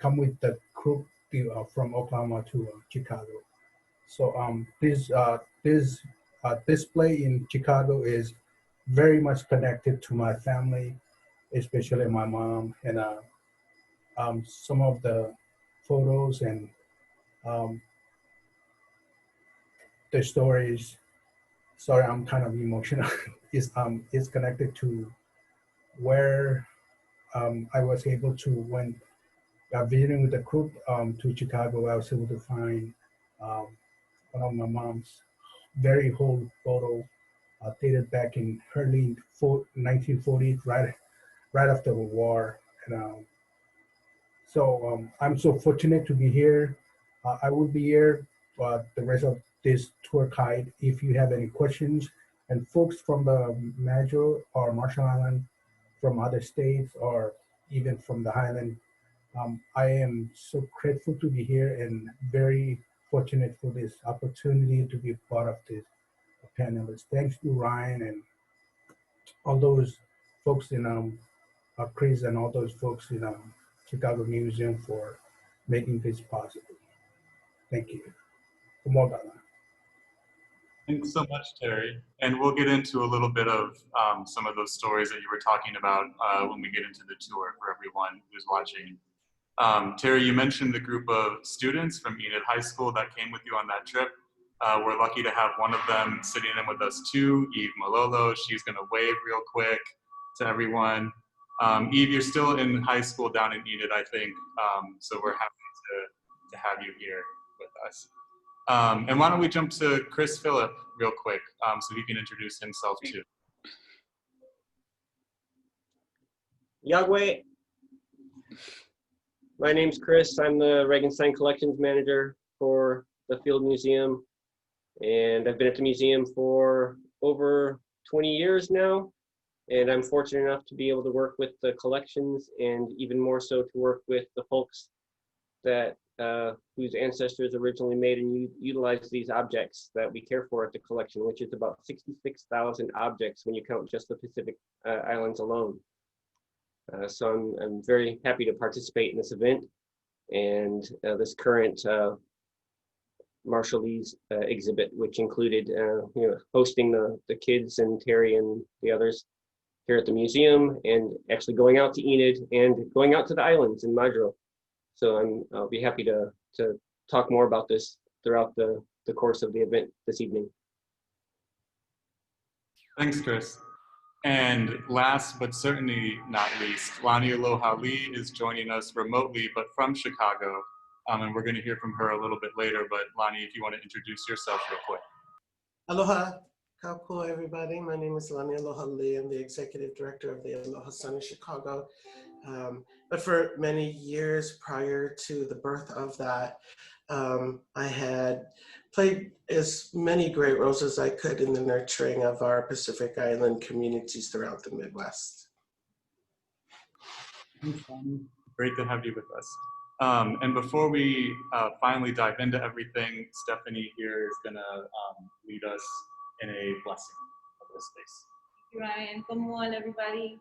come with the group from Oklahoma to Chicago. So this display in Chicago is very much connected to my family, especially my mom, and some of the photos and um, the stories. Sorry, I'm kind of emotional. is connected to where I was able to when visiting with the group to Chicago. I was able to find um, one of my mom's very old photo dated back in early 1940s, right after the war. And so I'm so fortunate to be here. I will be here the rest of this tour guide. If you have any questions, and folks from the Major or Marshall Island, from other states, or even from the Highland, I am so grateful to be here and very fortunate for this opportunity to be part of this panelist. Thanks to Ryan and all those folks in Chris and all those folks in Chicago Museum for making this possible. Thank you. Thanks so much, Terry. And we'll get into a little bit of some of those stories that you were talking about when we get into the tour for everyone who's watching. Terry, you mentioned the group of students from Enid High School that came with you on that trip. We're lucky to have one of them sitting in with us too, Eve Malolo. She's gonna wave real quick to everyone. Eve, you're still in high school down in Enid, I think, so we're happy to have you here with us. And why don't we jump to Chris Phillip real quick so he can introduce himself too. Yahweh. My name's Chris. I'm the Regenstein Collections Manager for the Field Museum. And I've been at the museum for over 20 years now. And I'm fortunate enough to be able to work with the collections and even more so to work with the folks that whose ancestors originally made and utilized these objects that we care for at the collection, which is about 66,000 objects when you count just the Pacific Islands alone. So I'm very happy to participate in this event and this current Marshallese exhibit, which included hosting the kids and Terry and the others here at the museum, and actually going out to Enid and going out to the islands in Madro. So I'll be happy to talk more about this throughout the course of the event this evening. Thanks, Chris. And last but certainly not least, Lani Aloha Lee is joining us remotely, but from Chicago. And we're going to hear from her a little bit later, but Lani, if you want to introduce yourself real quick. Aloha, kako everybody. My name is Lani Aloha Lee. I'm the Executive Director of the Aloha Sun in Chicago. But for many years prior to the birth of that, I had played as many great roles as I could in the nurturing of our Pacific Island communities throughout the Midwest. Great to have you with us. And before we finally dive into everything, Stephanie here is gonna lead us in a blessing of this space. Thank you, Ryan. Kamual, everybody.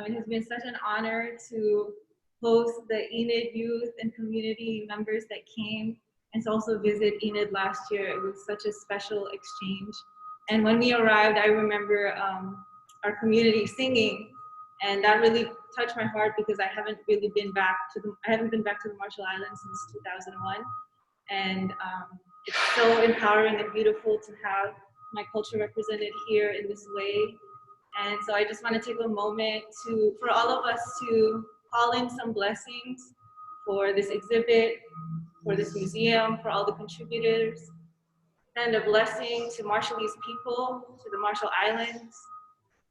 It has been such an honor to host the Enid youth and community members that came and to also visit Enid last year. It was such a special exchange. And when we arrived, I remember our community singing, and that really touched my heart because I haven't been back to the Marshall Islands since 2001. And it's so empowering and beautiful to have my culture represented here in this way. And so I just want to take a moment for all of us to call in some blessings for this exhibit, for this museum, for all the contributors, and a blessing to Marshallese people, to the Marshall Islands.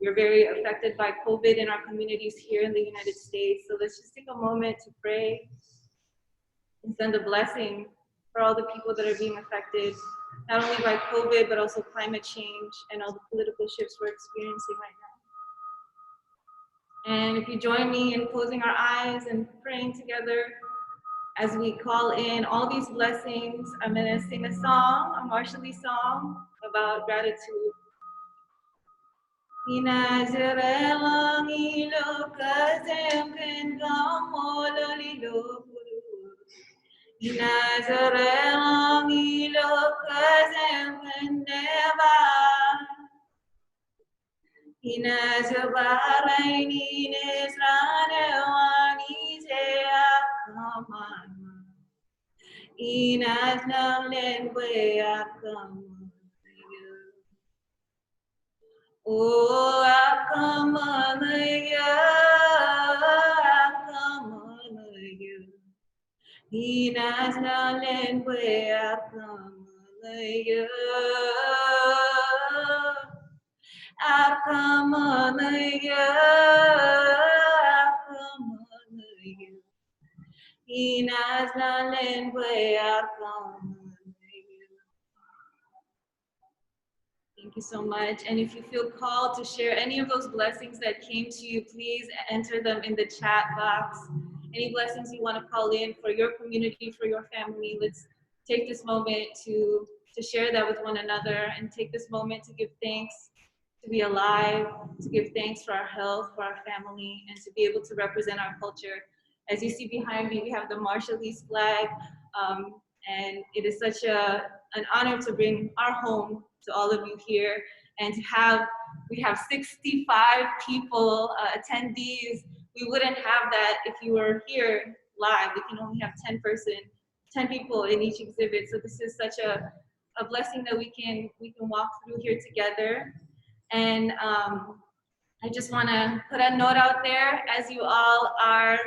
We're very affected by COVID in our communities here in the United States. So let's just take a moment to pray and send a blessing for all the people that are being affected, not only by COVID, but also climate change and all the political shifts we're experiencing right now. And if you join me in closing our eyes and praying together as we call in all these blessings, I'm gonna sing a song, a Marshallese song about gratitude. Nazareth ilokazem neva. Inazabarini nesranewani seakamana. Inazlamlenwe akamana. Oh, akamana ya, akamana ya. Inazlamlenwe akamana ya. Akamanaya, Akamanaya, Inazlalenwe Akamanaya. Thank you so much. And if you feel called to share any of those blessings that came to you, please enter them in the chat box. Any blessings you want to call in for your community, for your family, let's take this moment to share that with one another and take this moment to give thanks to be alive, to give thanks for our health, for our family, and to be able to represent our culture. As you see behind me, we have the Marshallese Flag, and it is such an honor to bring our home to all of you here, and to have, we have 65 people, attendees. We wouldn't have that if you were here live. We can only have 10 people in each exhibit. So this is such a blessing that we can walk through here together. And I just want to put a note out there as you all are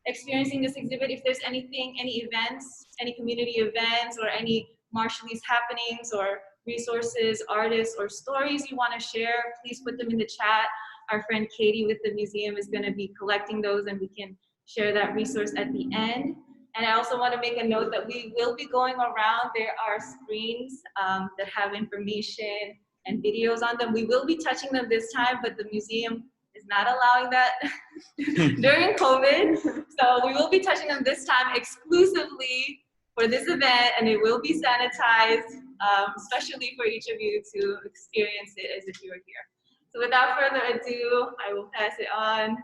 experiencing this exhibit. If there's anything, any events, any community events, or any Marshallese happenings, or resources, artists, or stories you want to share, please put them in the chat. Our friend Katie with the museum is going to be collecting those, and we can share that resource at the end. And I also want to make a note that we will be going around. There are screens that have information and videos on them. We will be touching them this time, but the museum is not allowing that during COVID. So we will be touching them this time exclusively for this event, and it will be sanitized, especially for each of you to experience it as if you were here. So without further ado, I will pass it on.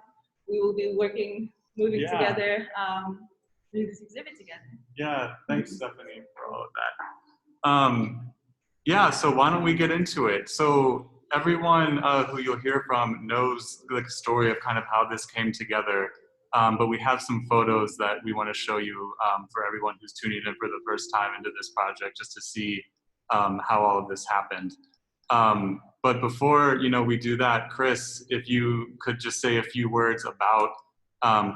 We will be moving together through this exhibit together. Yeah, thanks, Stephanie, for all of that. Yeah, so why don't we get into it? So everyone who you'll hear from knows the story of kind of how this came together, but we have some photos that we want to show you for everyone who's tuning in for the first time into this project, just to see how all of this happened. But before we do that, Chris, if you could just say a few words about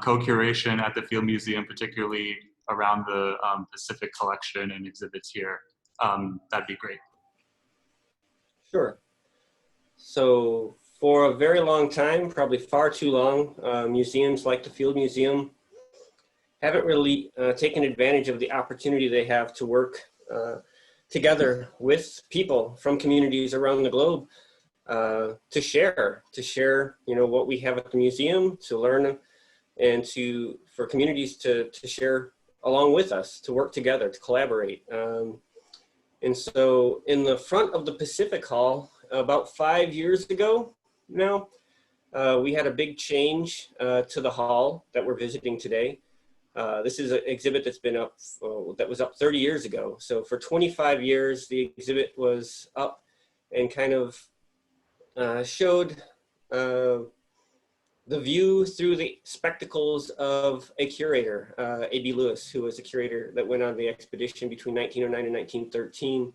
co-curation at the Field Museum, particularly around the Pacific collection and exhibits here, that'd be great. Sure. So for a very long time, probably far too long, museums like the Field Museum haven't really taken advantage of the opportunity they have to work together with people from communities around the globe to share, what we have at the museum, to learn, and for communities to share along with us, to work together, to collaborate. And so in the front of the Pacific Hall, about 5 years ago now, we had a big change to the hall that we're visiting today. This is an exhibit that's been up, that was up 30 years ago. So for 25 years, the exhibit was up and kind of showed the view through the spectacles of a curator, A.B. Lewis, who was a curator that went on the expedition between 1909 and 1913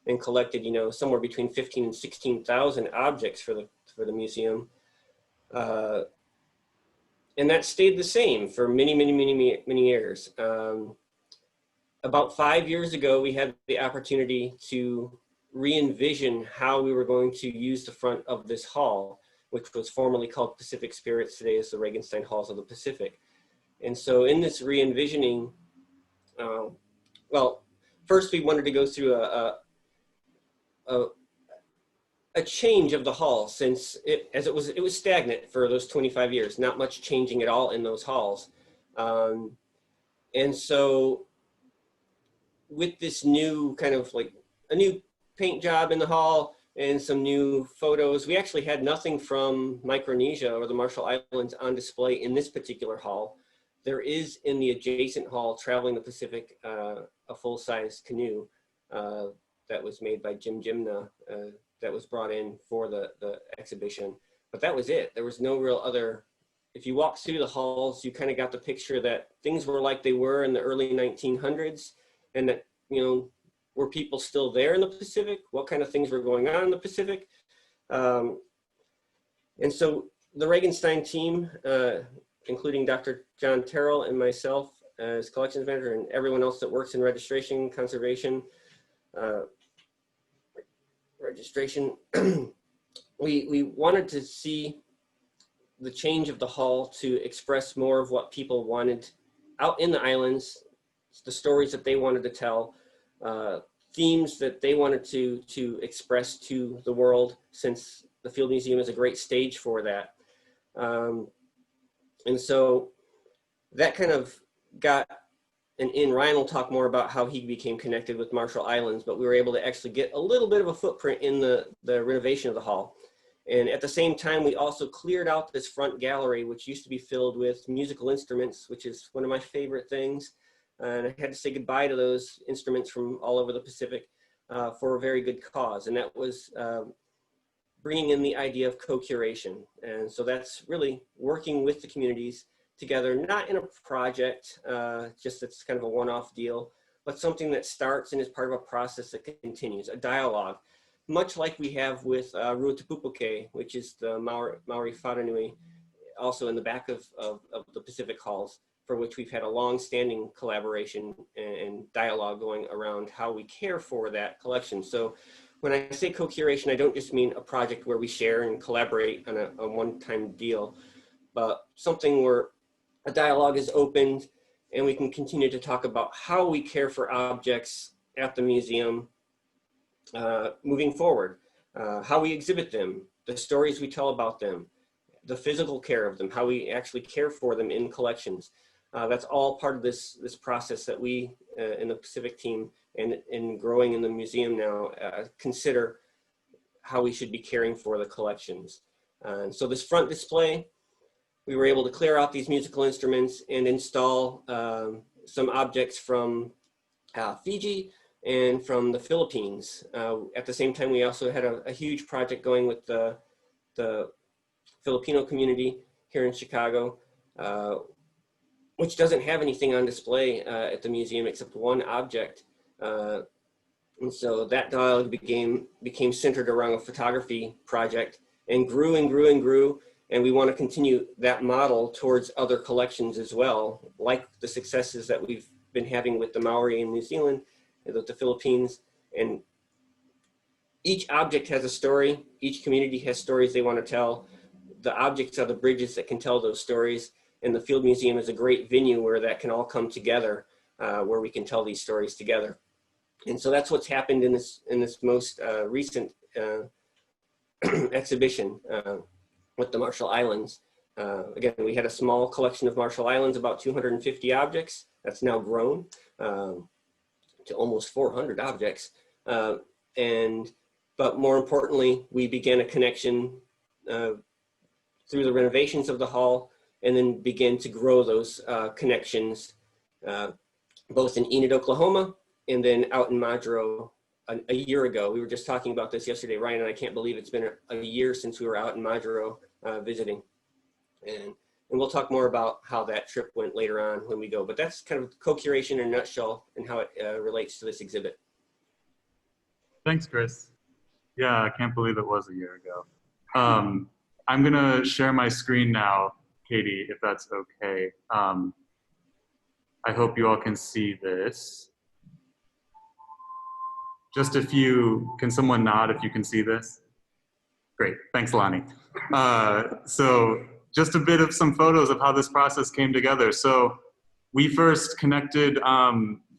and collected, somewhere between 15 and 16,000 objects for the museum. And that stayed the same for many, many, many, many years. About 5 years ago, we had the opportunity to re-envision how we were going to use the front of this hall, which was formerly called Pacific Spirits. Today is the Regenstein Halls of the Pacific. And so in this re-envisioning, well, first we wanted to go through a change of the hall, since it was stagnant for those 25 years, not much changing at all in those halls. And so with this new kind of like a new paint job in the hall and some new photos, we actually had nothing from Micronesia or the Marshall Islands on display in this particular hall. there is in the adjacent hall traveling the Pacific a full-size canoe that was made by Jim Jimna that was brought in for the exhibition. But that was it. There was no real other, if you walk through the halls, you kind of got the picture that things were like they were in the early 1900s, and that, you know, were people still there in the Pacific? What kind of things were going on in the Pacific? And so the Regenstein team, including Dr. John Terrell and myself as collections manager, and everyone else that works in registration, conservation, we wanted to see the change of the hall to express more of what people wanted out in the islands, the stories that they wanted to tell, themes that they wanted to express to the world, since the Field Museum is a great stage for that. And so that kind of got, and Ryan will talk more about how he became connected with Marshall Islands, but we were able to actually get a little bit of a footprint in the renovation of the hall. And at the same time, we also cleared out this front gallery, which used to be filled with musical instruments, which is one of my favorite things. And I had to say goodbye to those instruments from all over the Pacific for a very good cause. And that was bringing in the idea of co-curation. And so that's really working with the communities together, not in a project, just it's kind of a one-off deal, but something that starts and is part of a process that continues, a dialogue, much like we have with Ruatapupoke, which is the Maori Whananui, also in the back of the Pacific Halls, for which we've had a long-standing collaboration and dialogue going around how we care for that collection. So when I say co-curation, I don't just mean a project where we share and collaborate on a one-time deal, but something where a dialogue is opened and we can continue to talk about how we care for objects at the museum moving forward, how we exhibit them, the stories we tell about them, the physical care of them, how we actually care for them in collections. That's all part of this process that we in the Pacific team and in growing in the museum now consider how we should be caring for the collections. And so this front display, we were able to clear out these musical instruments and install some objects from Fiji and from the Philippines. At the same time, we also had a huge project going with the Filipino community here in Chicago, which doesn't have anything on display at the museum except one object. And so that dialogue became centered around a photography project and grew and grew and grew. And we want to continue that model towards other collections as well, like the successes that we've been having with the Maori in New Zealand and with the Philippines. And each object has a story. Each community has stories they want to tell. The objects are the bridges that can tell those stories. And the Field Museum is a great venue where that can all come together, where we can tell these stories together. And so that's what's happened in this most recent exhibition with the Marshall Islands. Again, we had a small collection of Marshall Islands, about 250 objects. That's now grown to almost 400 objects. But more importantly, we began a connection through the renovations of the hall, and then began to grow those connections, both in Enid, Oklahoma, and then out in Majuro a year ago. We were just talking about this yesterday, Ryan, and I can't believe it's been a year since we were out in Majuro visiting. And we'll talk more about how that trip went later on when we go, but that's kind of co-curation in a nutshell and how it relates to this exhibit. Thanks, Chris. Yeah, I can't believe it was a year ago. I'm gonna share my screen now, Katie, if that's okay. I hope you all can see this. Just a few, can someone nod if you can see this? Great, thanks Lonnie. So just a bit of some photos of how this process came together. So we first connected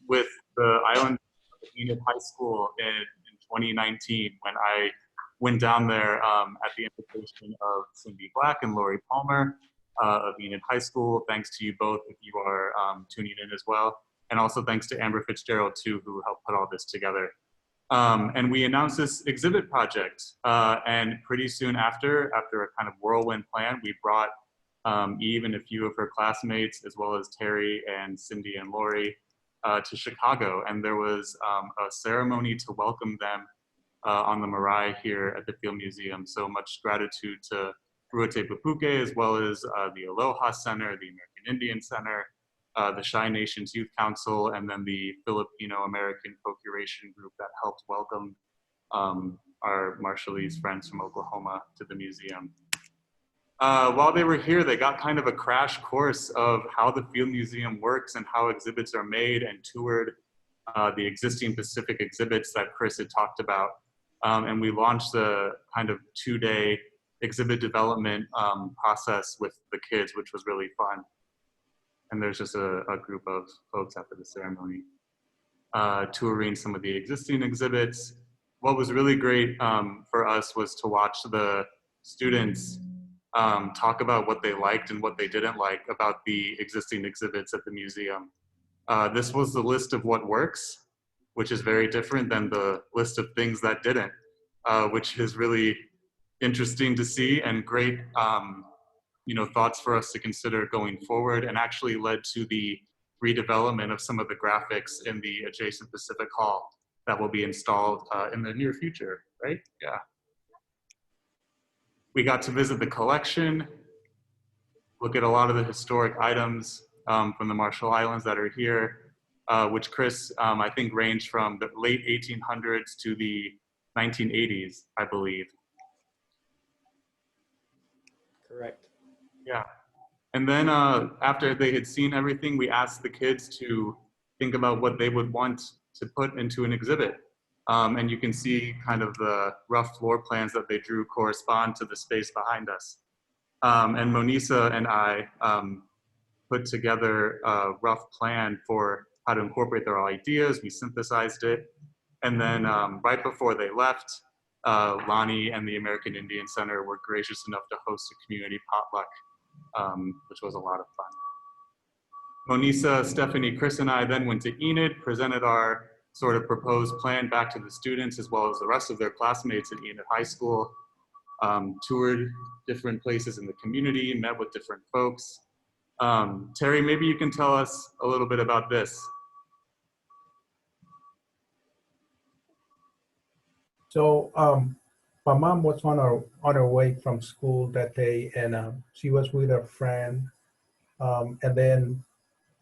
with the island of Enid High School in 2019 when I went down there at the invitation of Cindy Black and Lori Palmer of Enid High School. Thanks to you both if you are tuning in as well. And also thanks to Amber Fitzgerald too, who helped put all this together. And we announced this exhibit project. And pretty soon after a kind of whirlwind plan, we brought Eve and a few of her classmates, as well as Terry and Cindy and Lori, to Chicago. And there was a ceremony to welcome them on the marae here at the Field Museum. So much gratitude to Ruate Pupuke, as well as the Aloha Center, the American Indian Center, the Chi Nations Youth Council, and then the Filipino-American Co-Curation group that helped welcome our Marshallese friends from Oklahoma to the museum. While they were here, they got kind of a crash course of how the Field Museum works and how exhibits are made, and toured the existing Pacific exhibits that Chris had talked about. And we launched the kind of 2-day exhibit development process with the kids, which was really fun. And there's just a group of folks after the ceremony touring some of the existing exhibits. What was really great for us was to watch the students talk about what they liked and what they didn't like about the existing exhibits at the museum. This was the list of what works, which is very different than the list of things that didn't, which is really interesting to see, and great thoughts for us to consider going forward, and actually led to the redevelopment of some of the graphics in the adjacent Pacific Hall that will be installed in the near future, right? Yeah. We got to visit the collection, look at a lot of the historic items from the Marshall Islands that are here, which Chris, I think, ranged from the late 1800s to the 1980s, I believe. Correct. Yeah. And then after they had seen everything, we asked the kids to think about what they would want to put into an exhibit. And you can see kind of the rough floor plans that they drew correspond to the space behind us. And Monisa and I put together a rough plan for how to incorporate their ideas. We synthesized it. And then right before they left, Lonnie and the American Indian Center were gracious enough to host a community potluck, which was a lot of fun. Monisa, Stephanie, Chris, and I then went to Enid, presented our sort of proposed plan back to the students, as well as the rest of their classmates at Enid High School, toured different places in the community, met with different folks. Terry, maybe you can tell us a little bit about this. So my mom was on her way from school that day, and she was with a friend, and then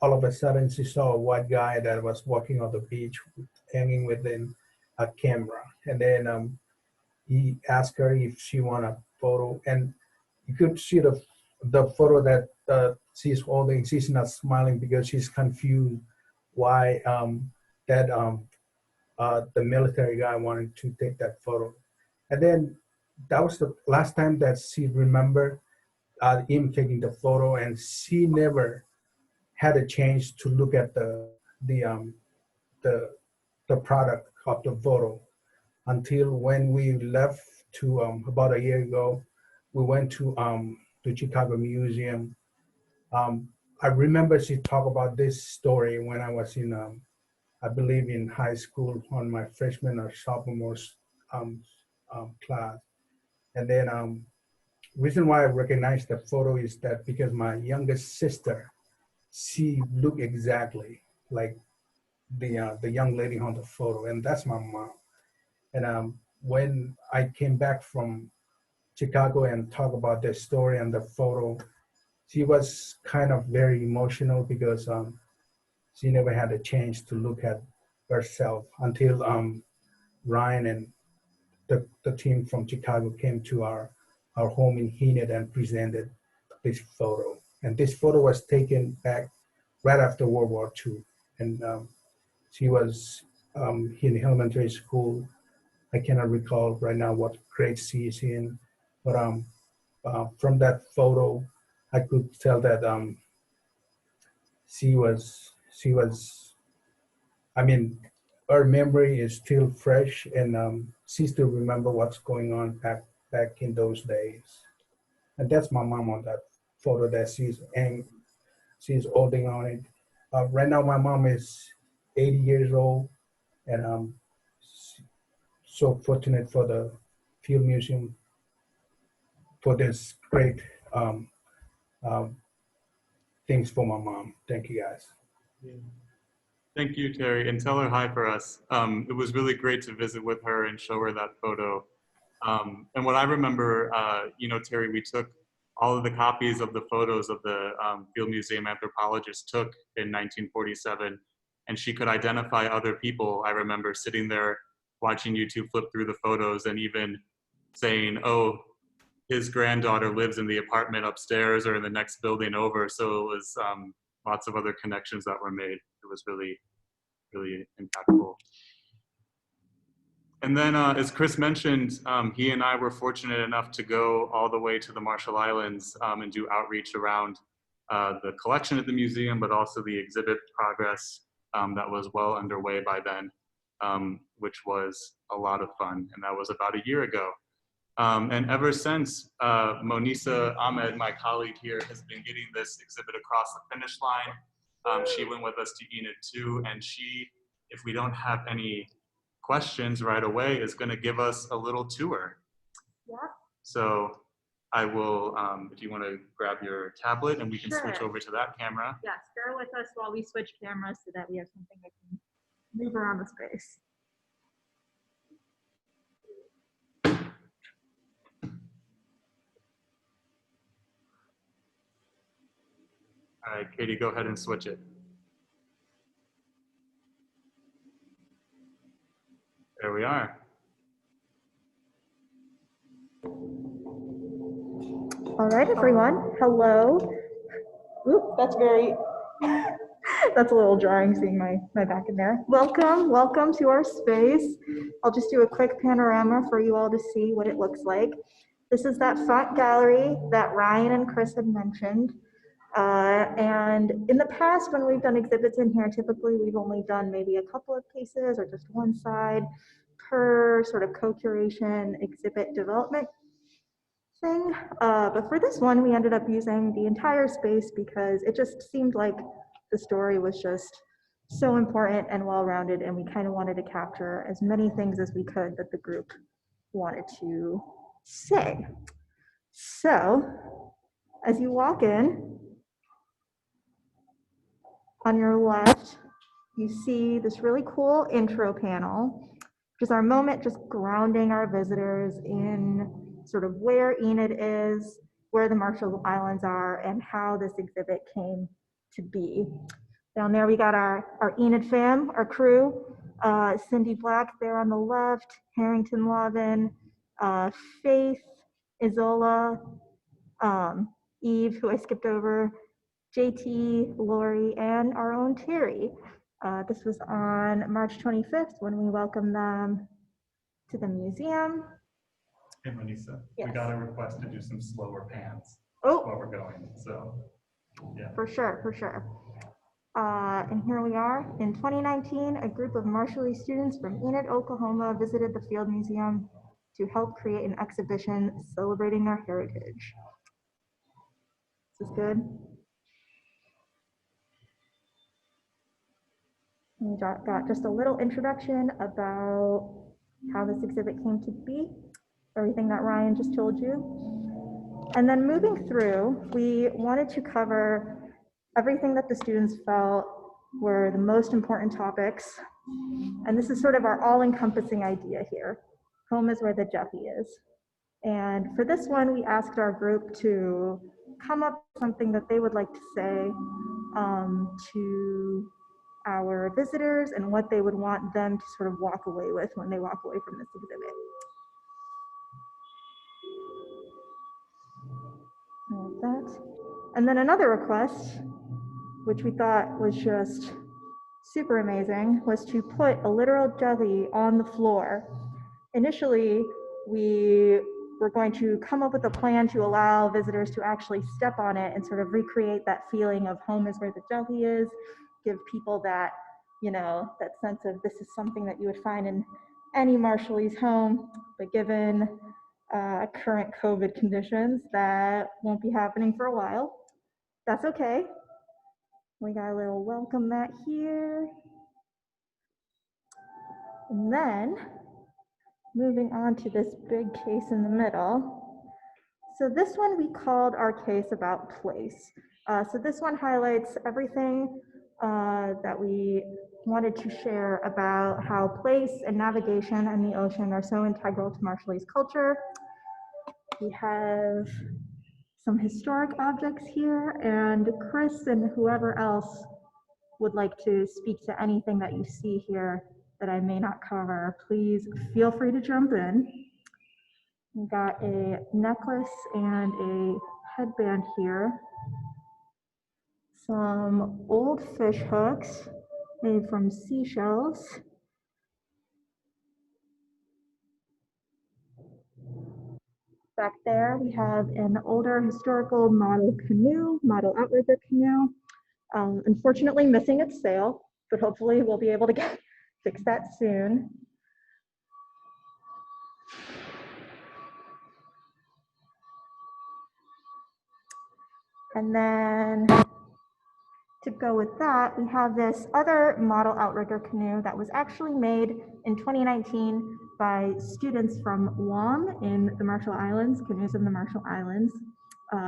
all of a sudden she saw a white guy that was walking on the beach, hanging within a camera, and then he asked her if she want a photo, and you could see the photo that she's holding. She's not smiling because she's confused why the military guy wanted to take that photo. And then that was the last time that she remembered him taking the photo, and she never had a chance to look at the product of the photo until when we left to about a year ago. We went to the Chicago Museum. I remember she talked about this story when I was in I believe in high school on my freshman or sophomore class. And then reason why I recognize the photo is that because my youngest sister, she looked exactly like the young lady on the photo, and that's my mom. And when I came back from Chicago and talked about the story and the photo, she was kind of very emotional because she never had a chance to look at herself until Ryan and the team from Chicago came to our home in Enid and presented this photo. And this photo was taken back right after World War II. And she was in elementary school. I cannot recall right now what grade she is in, but from that photo, I could tell that she was, I mean, her memory is still fresh, and she still remember what's going on back in those days. And that's my mom on that photo that she's holding on it. Right now, my mom is 80 years old, and I'm so fortunate for the Field Museum for this great things for my mom. Thank you guys. Yeah. Thank you, Terry, and tell her hi for us. It was really great to visit with her and show her that photo. And what I remember, you know, Terry, we took all of the copies of the photos of the Field Museum anthropologist took in 1947, and she could identify other people. I remember sitting there watching you two flip through the photos and even saying, oh, his granddaughter lives in the apartment upstairs or in the next building over. So it was lots of other connections that were made. It was really, really impactful. And then as Chris mentioned, he and I were fortunate enough to go all the way to the Marshall Islands and do outreach around the collection at the museum, but also the exhibit progress that was well underway by then, which was a lot of fun. And that was about a year ago. And ever since, Monisa Ahmed, my colleague here, has been getting this exhibit across the finish line. She went with us to Enid too, and she, if we don't have any questions right away, is going to give us a little tour. Yeah. So I will, if you want to grab your tablet and we can switch Sure. over to that camera. Yes, bear with us while we switch cameras so that we have something that can move around the space. All right, Katie, go ahead and switch it. There we are. All right, everyone. Hello. Oop, that's very, that's a little jarring seeing my back in there. Welcome to our space. I'll just do a quick panorama for you all to see what it looks like. This is that front gallery that Ryan and Chris had mentioned. And in the past, when we've done exhibits in here, typically we've only done maybe a couple of pieces or just one side per sort of co-curation exhibit development thing. But for this one, we ended up using the entire space because it just seemed like the story was just so important and well-rounded, and we kind of wanted to capture as many things as we could that the group wanted to say. So as you walk in, on your left, you see this really cool intro panel, which is our moment just grounding our visitors in sort of where Enid is, where the Marshall Islands are, and how this exhibit came to be. Down there we got our Enid fam, our crew, Cindy Black there on the left, Harrington Lavin, Faith, Isola, Eve, who I skipped over, JT, Lori, and our own Terry. This was on March 25th when we welcomed them to the museum. Hey, Monisa, Yes. we got a request to do some slower pans Oh, while we're going, so yeah. for sure. And here we are. In 2019, a group of Marshallese students from Enid, Oklahoma visited the Field Museum to help create an exhibition celebrating our heritage. This is good. We got just a little introduction about how this exhibit came to be, everything that Ryan just told you. And then moving through, we wanted to cover everything that the students felt were the most important topics. And this is sort of our all-encompassing idea here. Home is where the Jeffy is. And for this one, we asked our group to come up with something that they would like to say to our visitors and what they would want them to sort of walk away with when they walk away from this exhibit. Like that. And then another request, which we thought was just super amazing, was to put a literal jelly on the floor. Initially, we were going to come up with a plan to allow visitors to actually step on it and sort of recreate that feeling of home is where the jelly is, give people that, you know, that sense of this is something that you would find in any Marshallese home, but given current COVID conditions, that won't be happening for a while. That's okay. We got a little welcome mat here. And then moving on to this big case in the middle. So this one we called our case about place. So this one highlights everything that we wanted to share about how place and navigation and the ocean are so integral to Marshallese culture. We have some historic objects here, and Chris and whoever else would like to speak to anything that you see here that I may not cover, please feel free to jump in. We got a necklace and a headband here. Some old fish hooks made from seashells. Back there, we have an older historical model canoe, model outrigger canoe. Unfortunately missing its sail, but hopefully we'll be able to fix that soon. And then to go with that, we have this other model outrigger canoe that was actually made in 2019 by students from Guam in the Marshall Islands, Canoes in the Marshall Islands.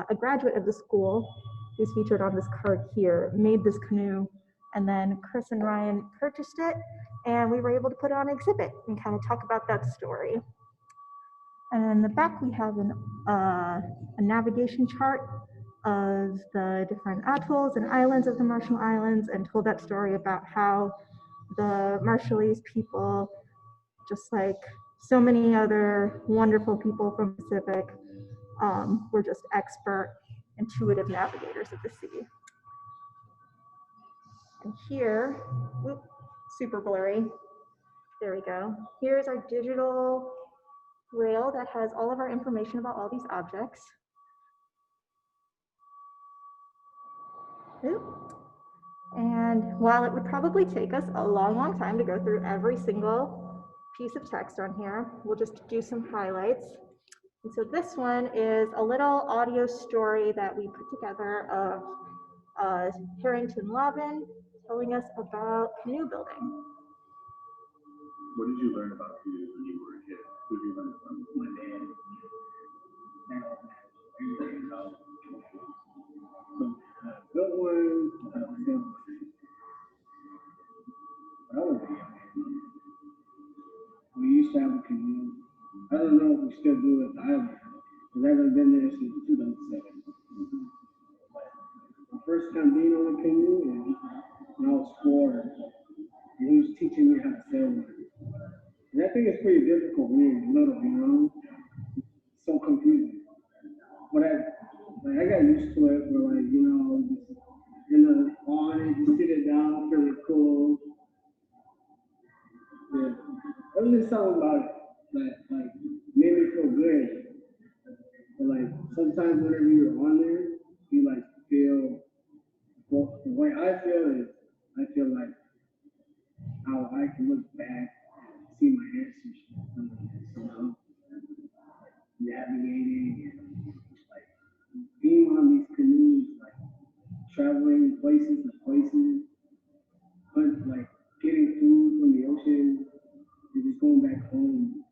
A graduate of the school, who's featured on this card here, made this canoe, and then Chris and Ryan purchased it, and we were able to put it on an exhibit and kind of talk about that story. And in the back, we have a navigation chart of the different atolls and islands of the Marshall Islands, and told that story about how the Marshallese people, just like so many other wonderful people from the Pacific, were just expert, intuitive navigators of the sea. And here, whoop, super blurry. There we go. Here's our digital rail that has all of our information about all these objects. Oop. And while it would probably take us a long time to go through every single piece of text on here, we'll just do some highlights. And so this one is a little audio story that we put together of Harrington Lavin telling us about canoe building. What did you learn about canoes when you were a kid? Who did you learn from? My dad. Built one, when I was a young man, we used to have a canoe. I don't know if we still do it at the island, because I haven't been there since 2007. But my first time being on a canoe is when I was 4, and he was teaching me how to sail one. And I think it's pretty difficult when you're little, you know? It's so confusing. But I got used to it, where, like, you know, on it, you sit it down, feeling cool. Yeah. There was just something about it that, like, made me feel good. But, like, sometimes whenever you're on there, you, like, feel, well, the way I feel is, I feel like how I can look back and see my ancestors, you know, navigating and, like, being on these canoes, like, traveling places to places, but, like, getting food from the ocean and just going back home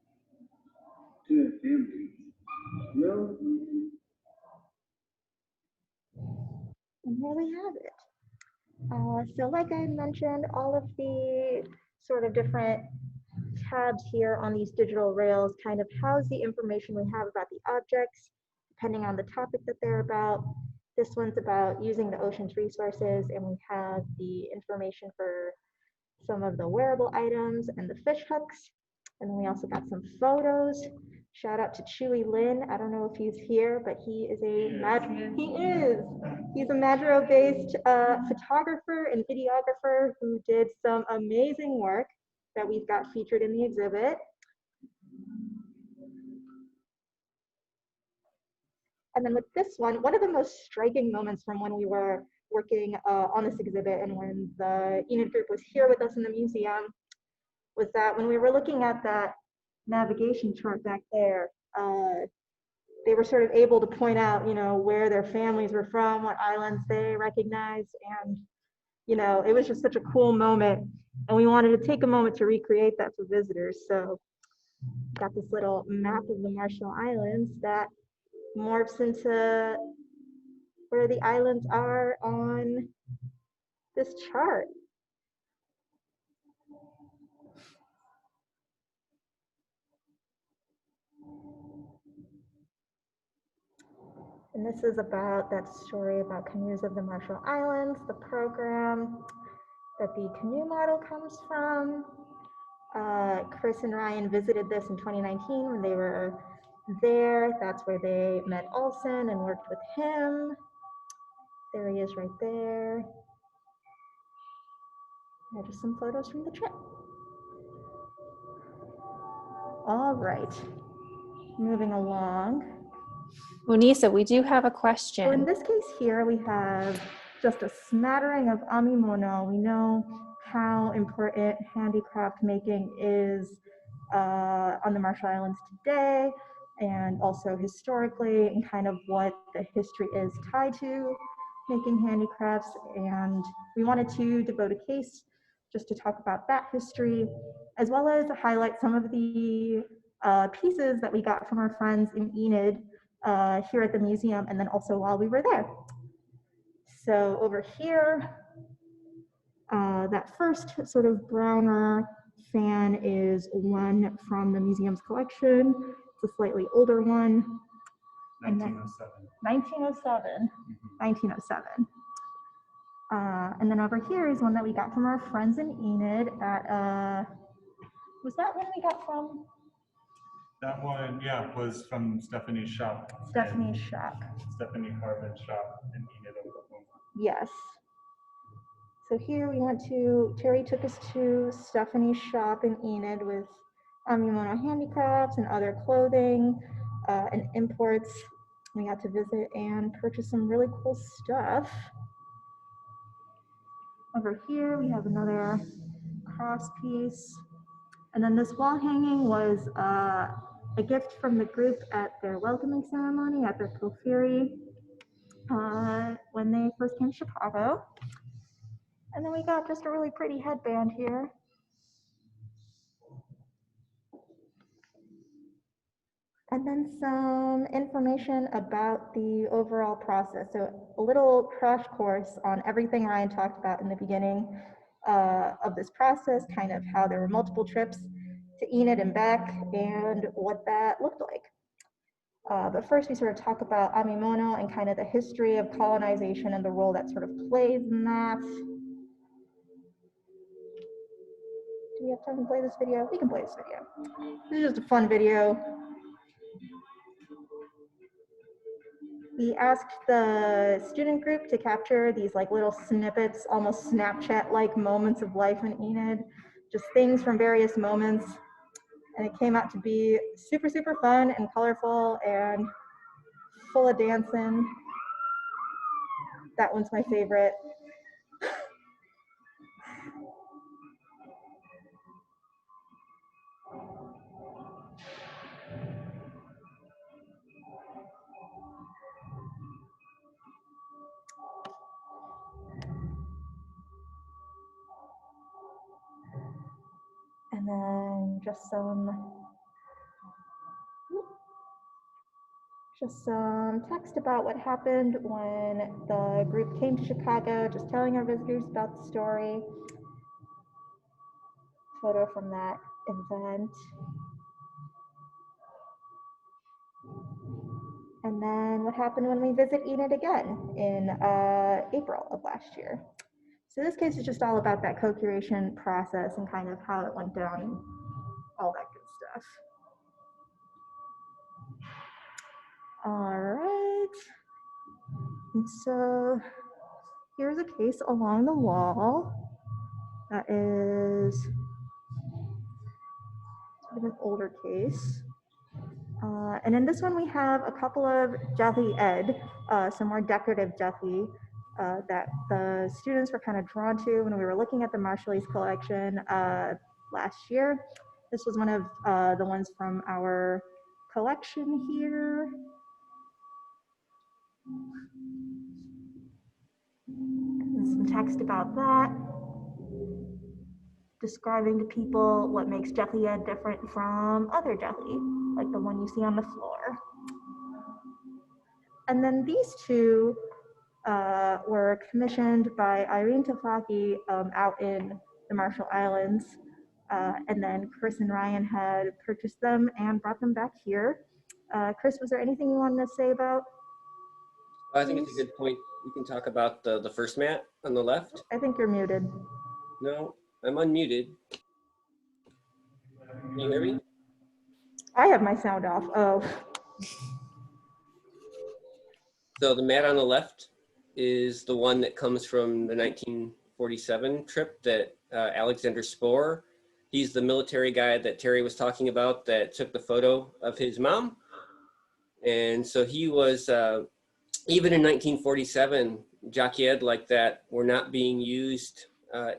to their families, you know? And here we have it. So like I mentioned, all of the sort of different tabs here on these digital rails kind of house the information we have about the objects, depending on the topic that they're about. This one's about using the ocean's resources, and we have the information for some of the wearable items and the fish hooks. And then we also got some photos. Shout out to Chewy Lin. I don't know if he's here, but he is He's a Madro-based photographer and videographer who did some amazing work that we've got featured in the exhibit. And then with this one of the most striking moments from when we were working on this exhibit and when the Enid group was here with us in the museum was that when we were looking at that navigation chart back there, they were sort of able to point out, you know, where their families were from, what islands they recognized, and, you know, it was just such a cool moment. And we wanted to take a moment to recreate that for visitors. So got this little map of the Marshall Islands that morphs into where the islands are on this chart. And this is about that story about canoes of the Marshall Islands, the program that the canoe model comes from. Chris and Ryan visited this in 2019 when they were there. That's where they met Olson and worked with him. There he is right there. There are just some photos from the trip. All right, moving along. Munisa, we do have a So in question. this case here, we have just a smattering of amimono. We know how important handicraft making is on the Marshall Islands today, and also historically, and kind of what the history is tied to making handicrafts. And we wanted to devote a case just to talk about that history, as well as highlight some of the pieces that we got from our friends in Enid here at the museum, and then also while we were there. So over here, that first sort of browner fan is one from the museum's collection. It's a slightly older one. 1907. 1907. 1907. And then over here is one that we got from our friends in Enid at, was that one we got from? That one, yeah, was from Stephanie's shop. Stephanie's shop. Stephanie Carvin's shop in Enid, Oklahoma. Yes. So here we went to, Terry took us to Stephanie's shop in Enid with amimono handicrafts and other clothing and imports. We got to visit and purchase some really cool stuff. Over here we have another cross piece. And then this wall hanging was a gift from the group at their welcoming ceremony at their Co-Curation when they first came to Chicago. And then we got just a really pretty headband here. And then some information about the overall process. So a little crash course on everything Ryan talked about in the beginning of this process, kind of how there were multiple trips to Enid and back and what that looked like. But first we sort of talk about amimono and kind of the history of colonization and the role that sort of plays in that. Do we have time to play this video? We can play this video. This is just a fun video. We asked the student group to capture these like little snippets, almost Snapchat-like moments of life in Enid, just things from various moments. And it came out to be super, super fun and colorful and full of dancing. That one's my favorite. And then just some text about what happened when the group came to Chicago, just telling our visitors about the story. Photo from that event. And then what happened when we visit Enid again in April of last year. So this case is just all about that co-curation process and kind of how it went down and all that good stuff. All right. And so here's a case along the wall that is sort of an older case. And in this one, we have a couple of jelly ed, some more decorative jelly that the students were kind of drawn to when we were looking at the Marshallese collection last year. This was one of the ones from our collection here. And some text about that, describing to people what makes jelly ed different from other jelly, like the one you see on the floor. And then these two were commissioned by Irene Tafaki out in the Marshall Islands. And then Chris and Ryan had purchased them and brought them back here. Chris, was there anything you wanted to say about? I think it's a good point. We can talk about the first mat on the left. I think you're muted. No, I'm unmuted. Can you hear me? I have my sound off. Oh. So the mat on the left is the one that comes from the 1947 trip that Alexander Spohr, he's the military guy that Terry was talking about that took the photo of his mom. And so he was, even in 1947, jaqued like that were not being used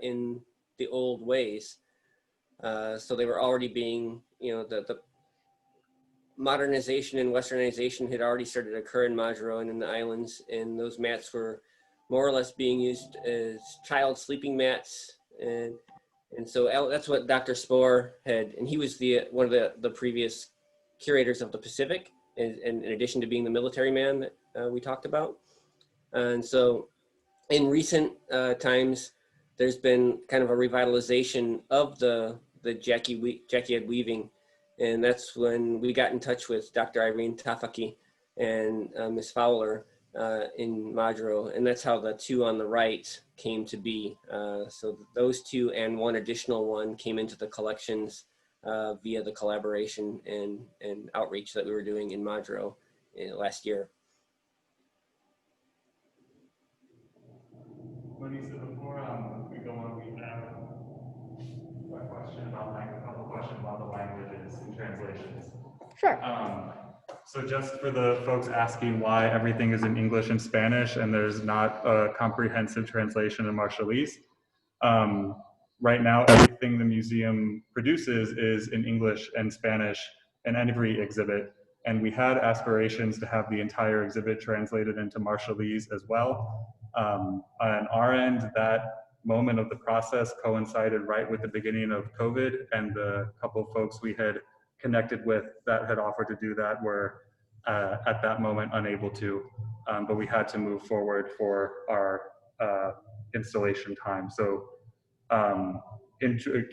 in the old ways. So they were already being, you know, the modernization and westernization had already started to occur in Majuro and in the islands, and those mats were more or less being used as child sleeping mats. And so that's what Dr. Spohr had, and he was one of the previous curators of the Pacific, and in addition to being the military man that we talked about. And so in recent times, there's been kind of a revitalization of the jaqued weaving. And that's when we got in touch with Dr. Irene Tafaki and Ms. Fowler in Majuro. And that's how the two on the right came to be. So those two and one additional one came into the collections via the collaboration and outreach that we were doing in Majuro last year. Monisa, before we go on, we have a question about the languages and translations. Sure. So just for the folks asking why everything is in English and Spanish and there's not a comprehensive translation in Marshallese, right now everything the museum produces is in English and Spanish in every exhibit. And we had aspirations to have the entire exhibit translated into Marshallese as well. On our end, that moment of the process coincided right with the beginning of COVID, and the couple of folks we had connected with that had offered to do that were at that moment unable to, but we had to move forward for our installation time. So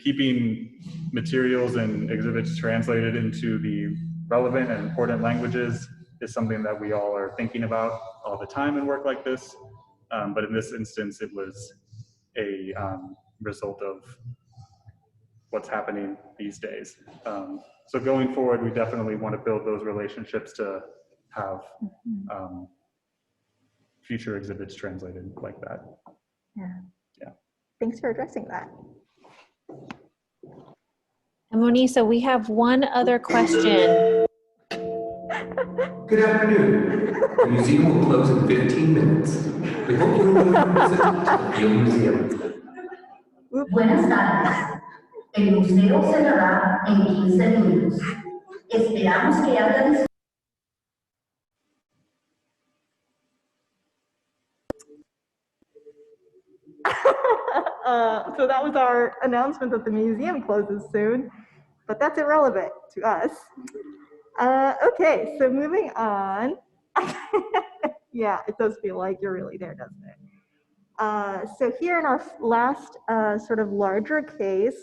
keeping materials and exhibits translated into the relevant and important languages is something that we all are thinking about all the time in work like this. But in this instance, it was a result of what's happening these days. So going forward, we definitely want to build those relationships to have future exhibits translated like that. Yeah. Thanks for addressing that. And Monisa, we have one other question. Good afternoon. The museum will close in 15 minutes. We hope you will visit the Field Museum. Buenas tardes. El museo cerrará en 15 minutos. Esperamos que haya So that was our announcement that the museum closes soon, but that's irrelevant to us. Okay, so moving on. Yeah, it does feel like you're really there, doesn't it? So here in our last sort of larger case,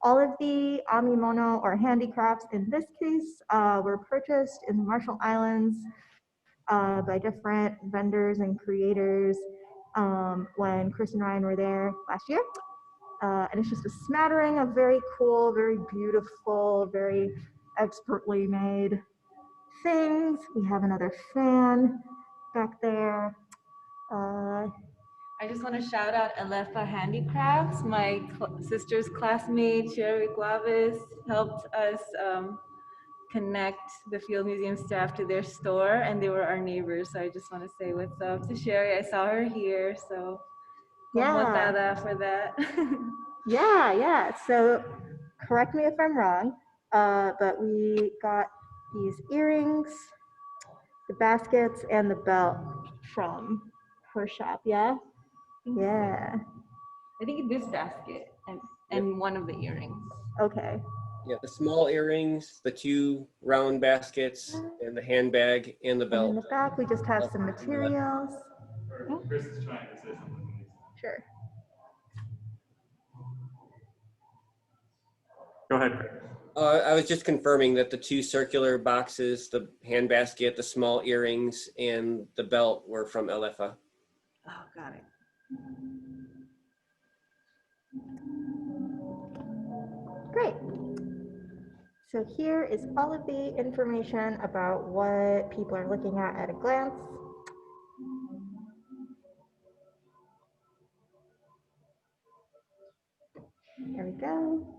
all of the amimono or handicrafts in this case were purchased in the Marshall Islands by different vendors and creators when Chris and Ryan were there last year. And it's just a smattering of very cool, very beautiful, very expertly made things. We have another fan back there. I just want to shout out Alefa Handicrafts. My sister's classmate, Sherry Guavis, helped us connect the Field Museum staff to their store, and they were our neighbors. So I just want to say what's up to Sherry. I saw her here, so Yeah. for that. Yeah. So correct me if I'm wrong, but we got these earrings, the baskets, and the belt from her shop, yeah? Yeah. I think this basket and one of the earrings. Okay. Yeah, the small earrings, the 2 round baskets, and the handbag and the And in belt. the back, we just have some materials. Chris is trying to say something. Sure. Go ahead, Chris. I was just confirming that the 2 circular boxes, the handbasket, the small earrings, and the belt were from LFA. Oh, got it. Great. So here is all of the information about what people are looking at a glance. There we go.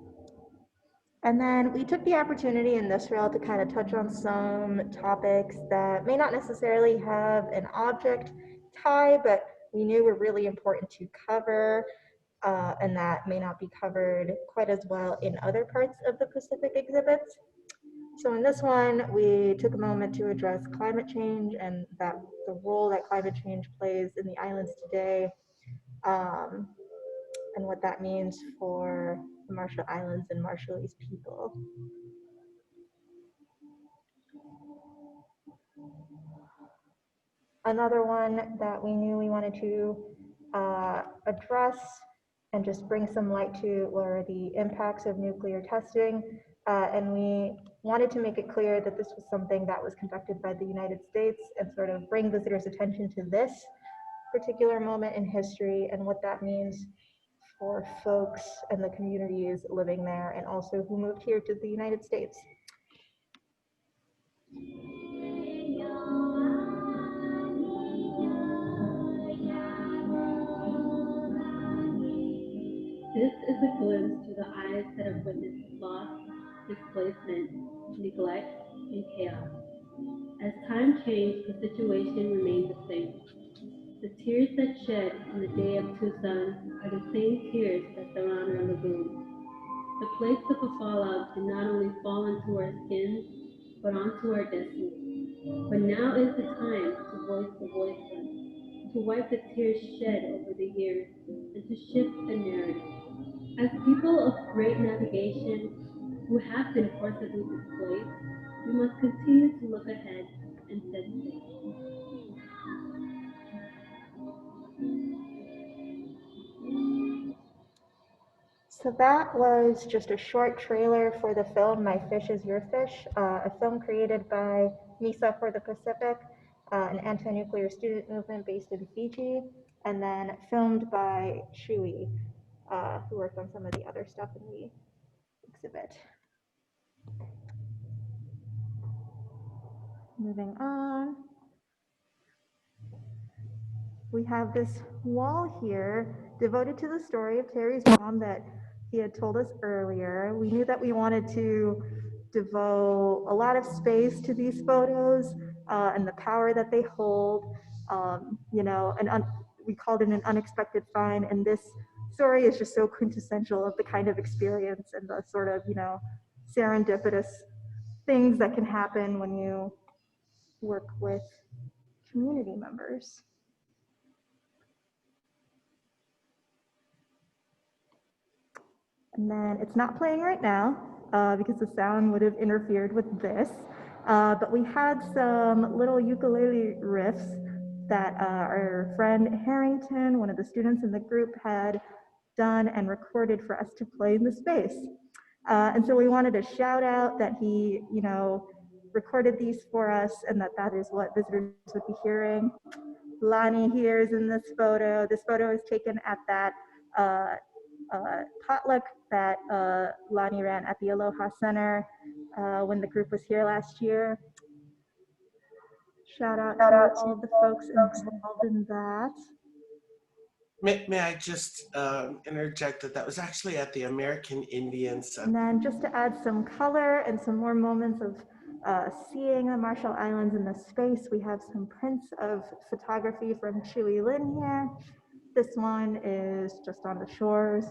And then we took the opportunity in this reel to kind of touch on some topics that may not necessarily have an object tie, but we knew were really important to cover, and that may not be covered quite as well in other parts of the Pacific exhibits. So in this one, we took a moment to address climate change and the role that climate change plays in the islands today, and what that means for the Marshall Islands and Marshallese people. Another one that we knew we wanted to address and just bring some light to were the impacts of nuclear testing. And we wanted to make it clear that this was something that was conducted by the United States and sort of bring visitors' attention to this particular moment in history and what that means for folks and the communities living there and also who moved here to the United States. This is a glimpse through the eyes that have witnessed loss, displacement, neglect, and chaos. As time changed, the situation remained the same. The tears that shed on the day of Tucson are the same tears that surround our lagoon. The flakes of the fallout did not only fall onto our skins, but onto our destiny. But now is the time to voice the voiceless, to wipe the tears shed over the years, and to shift the narrative. As people of great navigation who have been forcibly displaced, we must continue to look ahead and set sail. So that was just a short trailer for the film My Fish is Your Fish, a film created by MISA for the Pacific, an anti-nuclear student movement based in Fiji, and then filmed by Shui, who worked on some of the other stuff in the exhibit. Moving on. We have this wall here devoted to the story of Terry's mom that he had told us earlier. We knew that we wanted to devote a lot of space to these photos and the power that they hold. You know, we called it an unexpected find, and this story is just so quintessential of the kind of experience and the sort of, you know, serendipitous things that can happen when you work with community members. And then it's not playing right now because the sound would have interfered with this. But we had some little ukulele riffs that our friend Harrington, one of the students in the group, had done and recorded for us to play in the space. And so we wanted to shout out that he, you know, recorded these for us and that is what visitors would be hearing. Lonnie here is in this photo. This photo is taken at that potluck that Lonnie ran at the Aloha Center when the group was here last year. Shout out to all of the folks involved in that. May I just interject that was actually at the American Indian Center. And then just to add some color and some more moments of seeing the Marshall Islands in the space, we have some prints of photography from Chui Lin here. This one is just on the shores.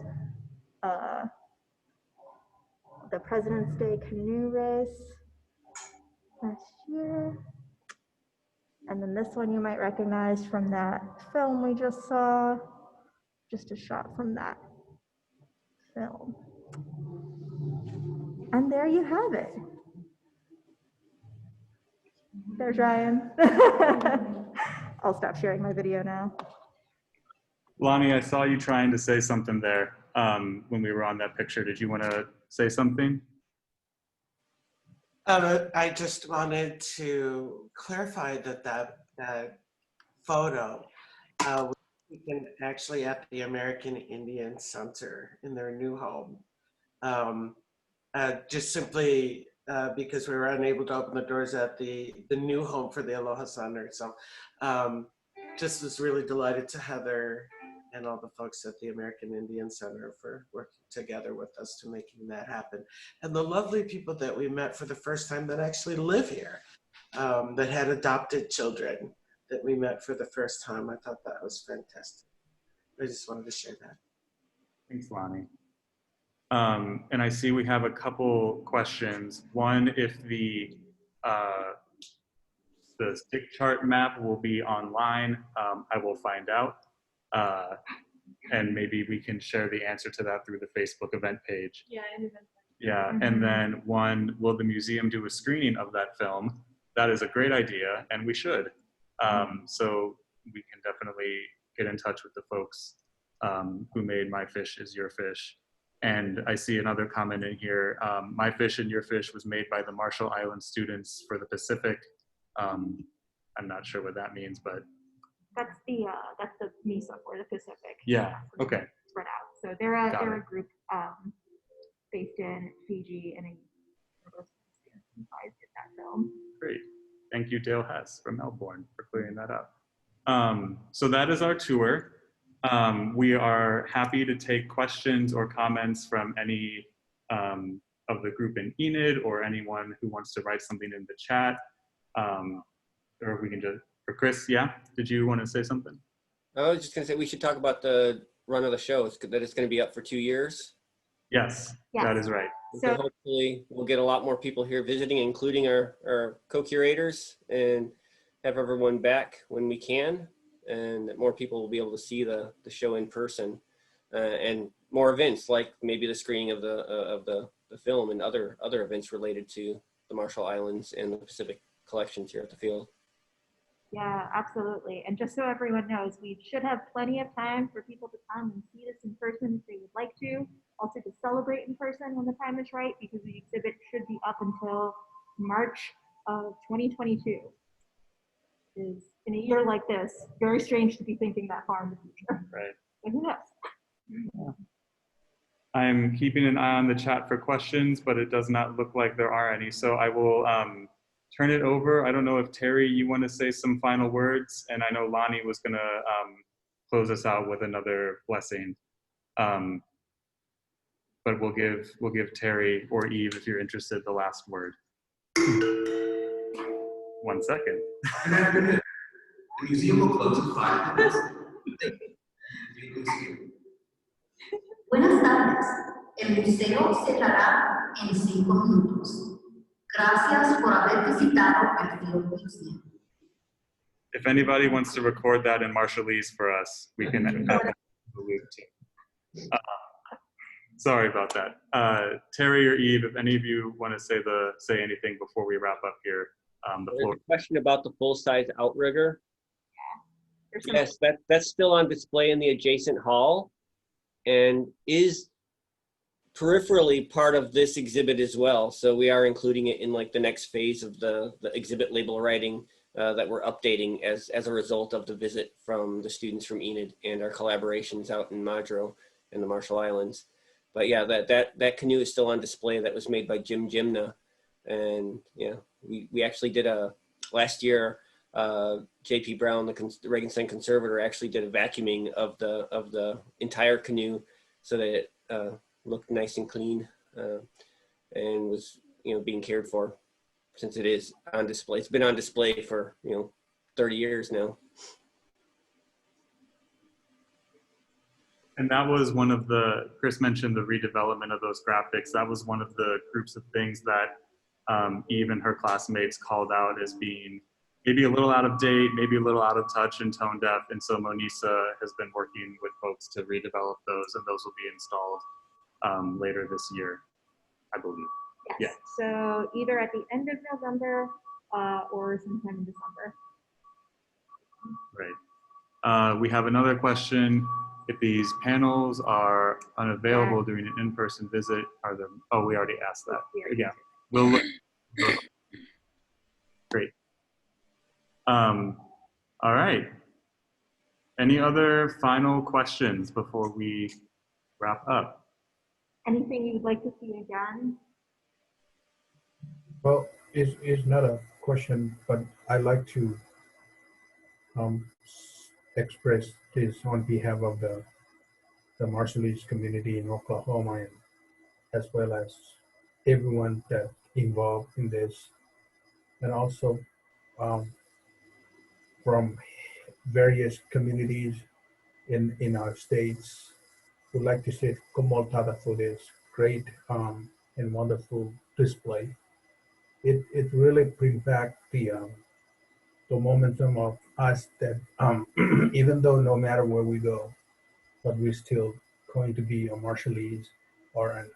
The President's Day canoe race last year. And then this one you might recognize from that film we just saw, just a shot from that film. And there you have it. There's Ryan. I'll stop sharing my video now. Lonnie, I saw you trying to say something there when we were on that picture. Did you want to say something? I just wanted to clarify that photo was taken actually at the American Indian Center in their new home. Just simply because we were unable to open the doors at the new home for the Aloha Center. So just was really delighted to Heather and all the folks at the American Indian Center for working together with us to making that happen. And the lovely people that we met for the first time that actually live here, that had adopted children that we met for the first time. I thought that was fantastic. I just wanted to share that. Thanks, Lonnie. And I see we have a couple questions. One, if the stick chart map will be online, I will find out. And maybe we can share the answer to that through the Facebook event page. Yeah, an event. Yeah, and then one, will the museum do a screening of that film? That is a great idea, and we should. So we can definitely get in touch with the folks who made My Fish is Your Fish. And I see another comment in here. My Fish and Your Fish was made by the Marshall Islands students for the Pacific. I'm not sure what that means, but That's the MISA for the Pacific. yeah, okay. Spread out. So they're a it. group based in Fiji, and a university of students did that film. Great. Thank you, Dale Hess from Melbourne, for clearing that up. So that is our tour. We are happy to take questions or comments from any of the group in Enid, or anyone who wants to write something in the chat. Or we can just, or Chris, yeah? Did you want to say something? I was just going to say we should talk about the run of the show. That it's going to be up for 2 years. Yes, that is right. So hopefully we'll get a lot more people here visiting, including our co-curators, and have everyone back when we can, and that more people will be able to see the show in person, and more events like maybe the screening of the film and other events related to the Marshall Islands and the Pacific collections here at the field. Yeah, absolutely. And just so everyone knows, we should have plenty of time for people to come and see this in person if they would like to. Also to celebrate in person when the time is right, because the exhibit should be up until March of 2022. Is in a year like this, very strange to be thinking that far in the future. Right. But who knows? Yeah. I'm keeping an eye on the chat for questions, but it does not look like there are any. So I will turn it over. I don't know if Terry, you want to say some final words, and I know Lonnie was going to close us out with another blessing. But we'll give Terry or Eve, if you're interested, the last word. 1 second. Good afternoon. The museum will close in 5 minutes. Buenas tardes. El museo cerrará en 5 minutos. Gracias por haber visitado el Field Museum. If anybody wants to record that in Marshallese for us, we can have the loop too. Sorry about that. Terry or Eve, if any of you want to say anything before we wrap up here, the floor. There's a question about the full-size outrigger. Yes, that's still on display in the adjacent hall, and is peripherally part of this exhibit as well. So we are including it in like the next phase of the exhibit label writing that we're updating as a result of the visit from the students from Enid and our collaborations out in Madro and the Marshall Islands. But yeah, that canoe is still on display. That was made by Jim Jimna. And yeah, we actually did last year, J.P. Brown, the Reagan conservator, actually did a vacuuming of the entire canoe so that it looked nice and clean and was being cared for, since it is on display. It's been on display for 30 years now. And that was one of Chris mentioned the redevelopment of those graphics. That was one of the groups of things that Eve and her classmates called out as being maybe a little out of date, maybe a little out of touch and tone deaf. And so Monisa has been working with folks to redevelop those, and those will be installed later this year, I believe. Yes. So either at the end of November or sometime in December. Right. We have another question. If these panels are unavailable during an in-person visit, are there? Oh, we already asked that. Yeah. We'll look. Great. All right. Any other final questions before we wrap up? Anything you'd like to see again? Well, it's not a question, but I'd like to express this on behalf of the Marshallese community in Oklahoma, and as well as everyone that involved in this, and also from various communities in our states. Would like to say Komoltada for this great and wonderful display. It really brings back the momentum of us that even though no matter where we go, but we're still going to be a Marshallese or an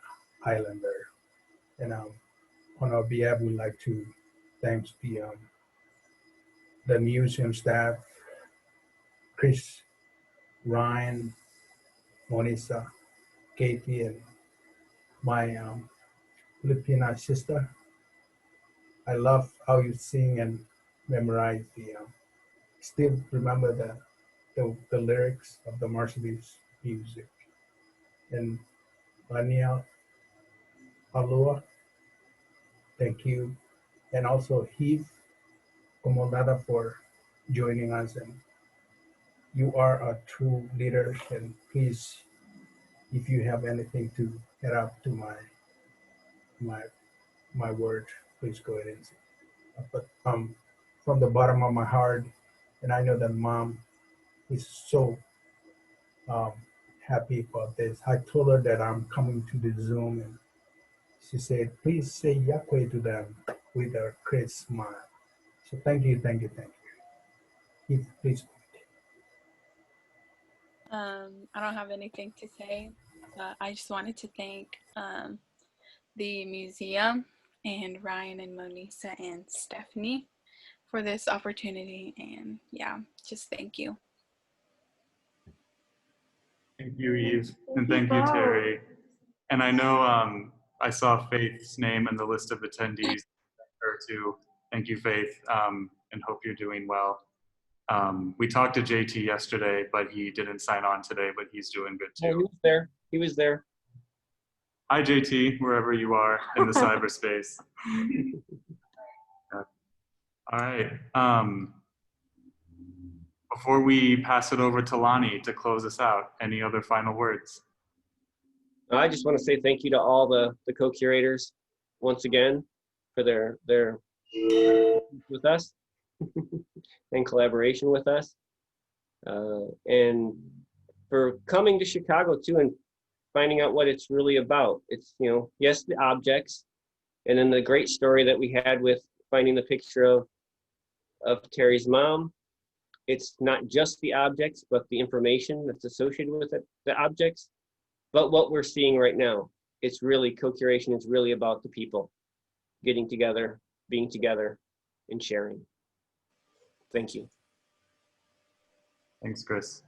Islander. And on our behalf, we'd like to thank the museum staff, Chris, Ryan, Monisa, Katie, and my Filipina sister. I love how you sing and memorize still remember the lyrics of the Marshallese music. And Lania, Aloha, thank you. And also Heath, Komolada for joining us. And you are a true leader. And please, if you have anything to add up to my word, please go ahead and say. But from the bottom of my heart, and I know that Mom is so happy about this. I told her that I'm coming to the Zoom, and she said, please say Yakwe to them with a great smile. So thank you, thank you, thank you. Keith, please. I don't have anything to say. I just wanted to thank the museum and Ryan and Monisa and Stephanie for this opportunity, and yeah, just thank you. Thank you, Eve, and thank you, Terry. And I know I saw Faith's name in the list of attendees. Her too. Thank you, Faith, and hope you're doing well. We talked to JT yesterday, but he didn't sign on today, but he's doing good too. Oh, he was there. He was there. Hi, JT, wherever you are in the cyberspace. All right. Before we pass it over to Lonnie to close us out, any other final words? I just want to say thank you to all the co-curators once again for their with us and collaboration with us, and for coming to Chicago too and finding out what it's really about. It's, you know, yes, the objects, and then the great story that we had with finding the picture of Terry's mom. It's not just the objects, but the information that's associated with it, the objects. But what we're seeing right now, it's really co-curation. It's really about the people getting together, being together, and sharing. Thank you. Thanks, Chris.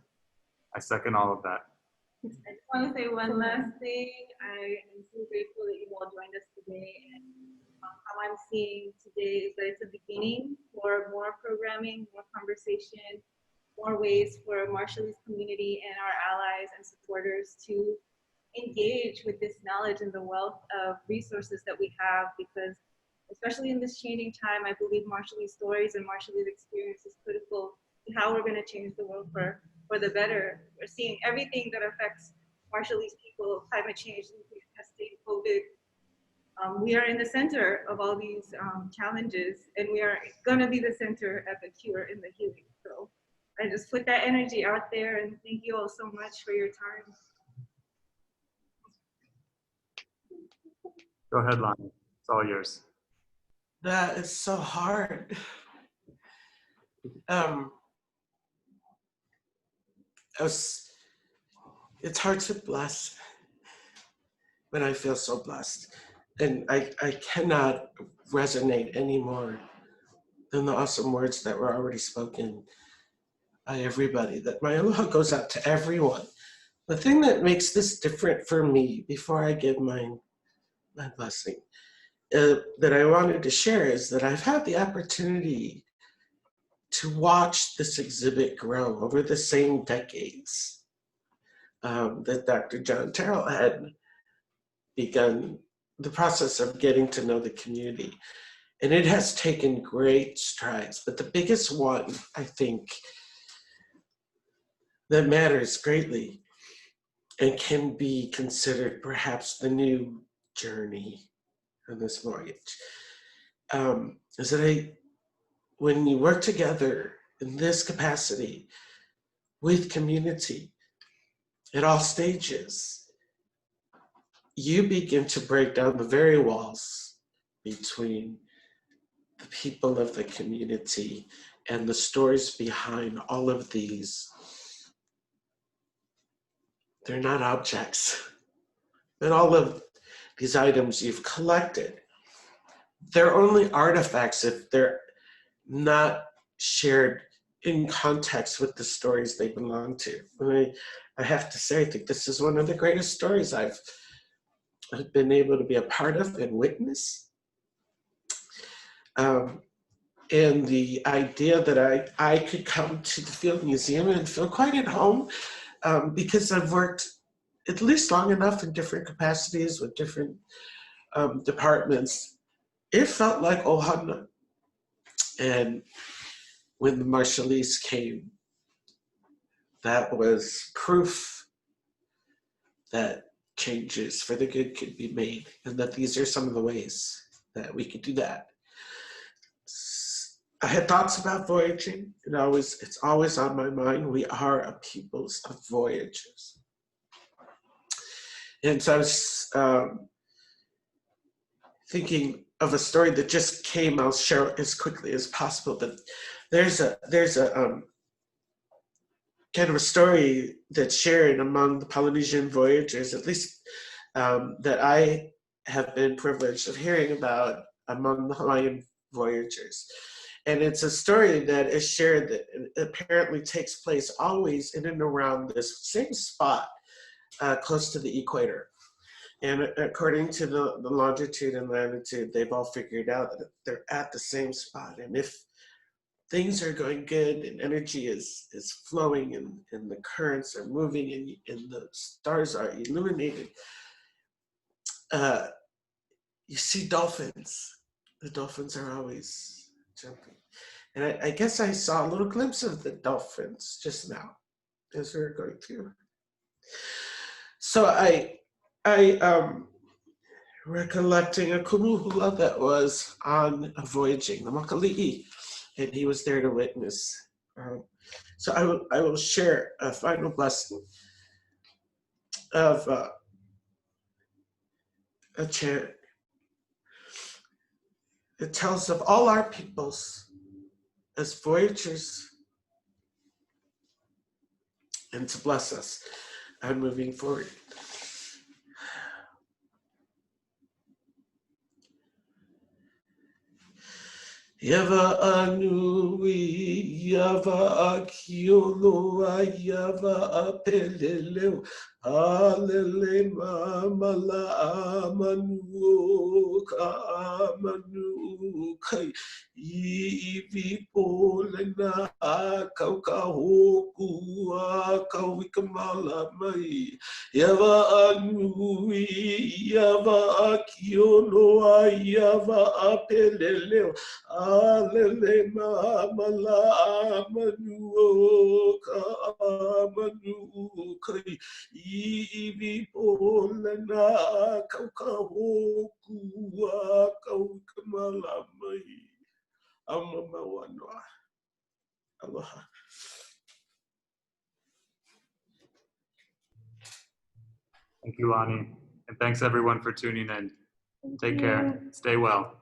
I second all of that. I just want to say one last thing. I am so grateful that you all joined us today. And how I'm seeing today is that it's a beginning for more programming, more conversation, more ways for Marshallese community and our allies and supporters to engage with this knowledge and the wealth of resources that we have, because especially in this changing time, I believe Marshallese stories and Marshallese experience is critical to how we're going to change the world for the better. We're seeing everything that affects Marshallese people: climate change, nuclear testing, COVID. We are in the center of all these challenges, and we are going to be the center at the cure and the healing. So I just put that energy out there, and thank you all so much for your time. Go ahead, Lonnie. It's all yours. That is so hard. It's hard to bless, but I feel so blessed. and I cannot resonate any more than the awesome words that were already spoken by everybody, that my aloha goes out to everyone. The thing that makes this different for me, before I give my blessing, that I wanted to share is that I've had the opportunity to watch this exhibit grow over the same decades that Dr. John Terrell had begun the process of getting to know the community. And it has taken great strides, but the biggest one, I think, that matters greatly and can be considered perhaps the new journey on this voyage, is that when you work together in this capacity with community at all stages, you begin to break down the very walls between the people of the community and the stories behind all of these. They're not objects, but all of these items you've collected, they're only artifacts if they're not shared in context with the stories they belong to. I have to say, I think this is one of the greatest stories I've been able to be a part of and witness. And the idea that I could come to the Field Museum and feel quite at home, because I've worked at least long enough in different capacities with different departments, it felt like Ohana. And when the Marshallese came, that was proof that changes for the good could be made, and that these are some of the ways that we could do that. I had thoughts about voyaging, and it's always on my mind. We are a people of voyages. And so I was thinking of a story that just came. I'll share it as quickly as possible. But there's a kind of a story that's shared among the Polynesian voyagers, at least that I have been privileged of hearing about among the Hawaiian voyagers. And it's a story that is shared that apparently takes place always in and around this same spot close to the equator. And according to the longitude and latitude, they've all figured out that they're at the same spot. And if things are going good and energy is flowing and the currents are moving and the stars are illuminated, you see dolphins. The dolphins are always jumping. And I guess I saw a little glimpse of the dolphins just now as we were going through. So I recollecting a kumuhula that was on a voyaging, the Makali'i, and he was there to witness. So I will share a final blessing of a chant. It tells of all our peoples as voyagers and to bless us on moving forward. Yava anui, yava akioloa, yava apeleleu, alele mamala amanu ka amanu kai, ivi polena kaukahoku kauikamala mai. Yava anui, yava akioloa, yava apeleleu, alele mamala amanu ka amanu kai, ivi polena kaukahoku kaukamala mai. Amamawanoa. Aloha. Thank you, Lonnie. And thanks everyone for tuning in. Take care. Stay well.